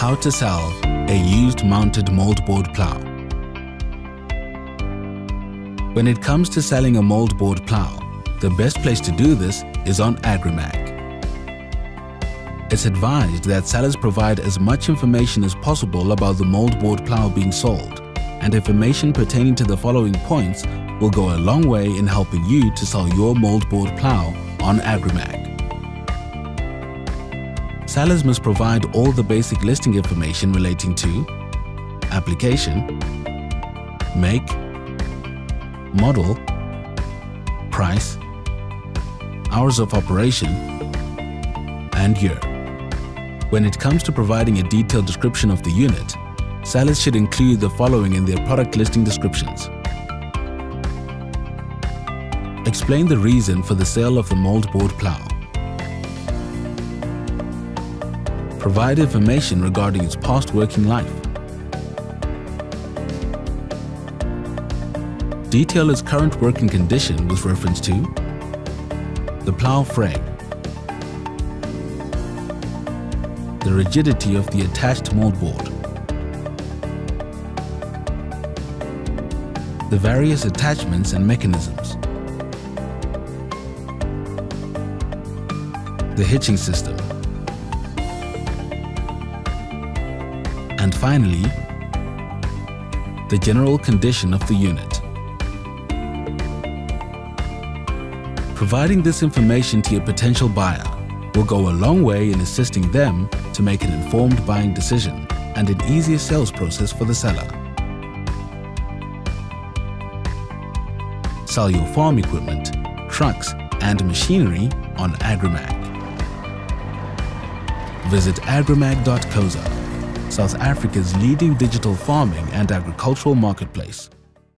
How to sell a used mounted mouldboard plough. When it comes to selling a mouldboard plough, the best place to do this is on AgriMag. It's advised that sellers provide as much information as possible about the mouldboard plough being sold, and information pertaining to the following points will go a long way in helping you to sell your mouldboard plough on AgriMag. Sellers must provide all the basic listing information relating to application, make, model, price, hours of operation, and year. When it comes to providing a detailed description of the unit, sellers should include the following in their product listing descriptions. Explain the reason for the sale of the mouldboard plough. Provide information regarding its past working life. Detail its current working condition with reference to the plough frame, the rigidity of the attached mouldboard, the various attachments and mechanisms, the hitching system, and finally, the general condition of the unit. Providing this information to your potential buyer will go a long way in assisting them to make an informed buying decision and an easier sales process for the seller. Sell your farm equipment, trucks, and machinery on AgriMag. Visit agrimag.co.za, South Africa's leading digital farming and agricultural marketplace.